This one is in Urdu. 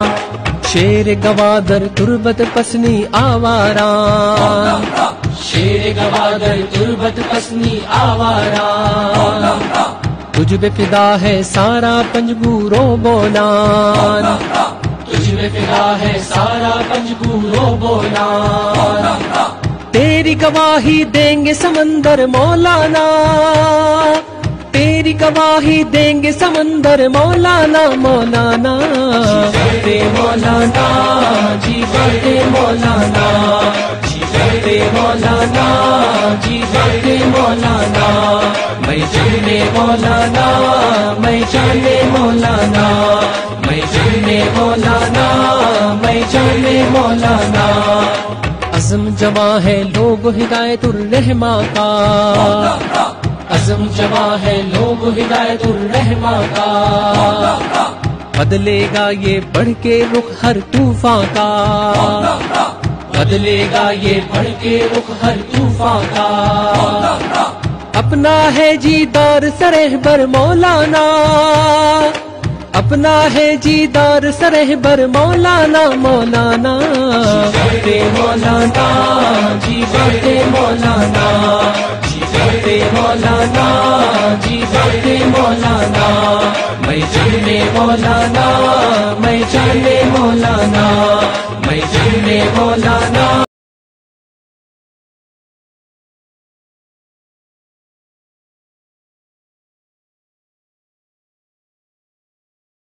شیر گوادر تربت پسنی آوارا، شیر گوادر تربت پسنی آوارا، تجھ پہ فدا ہے سارا پنجگورو بولان، تجھ پہ فدا ہے سارا پنجگورو بولان، تیری گواہی دیں گے سمندر مولانا، تیری گواہی دیں گے سمندر مولانا، مولانا جی مولانا، جی بڑھتے مولانا، جی بڑھتے مولانا، جی بڑھتے مولانا، میں جانے مولانا، میں جانے مولانا، میں جانے مولانا، میں جانے مولانا، عزم جمع ہے لوگ ہدایت الرحمہ کا، عزم جمع ہے لوگ ہدایت الرحمہ کا، بدلے گا یہ بڑھ کے رخ ہر طوفان کا، بدلے گا یہ بڑھ کے رخ ہر طوفان کا، اپنا ہے جی دار سرہ بر مولانا، اپنا ہے جی دار سرہ بر مولانا، مولانا بڑھتے مولانا، جی بڑھتے مولانا، جی بڑھتے مولانا، جی بڑھتے مولانا، میں جانے مولانا، میں جانے مولانا، میں جانے مولانا،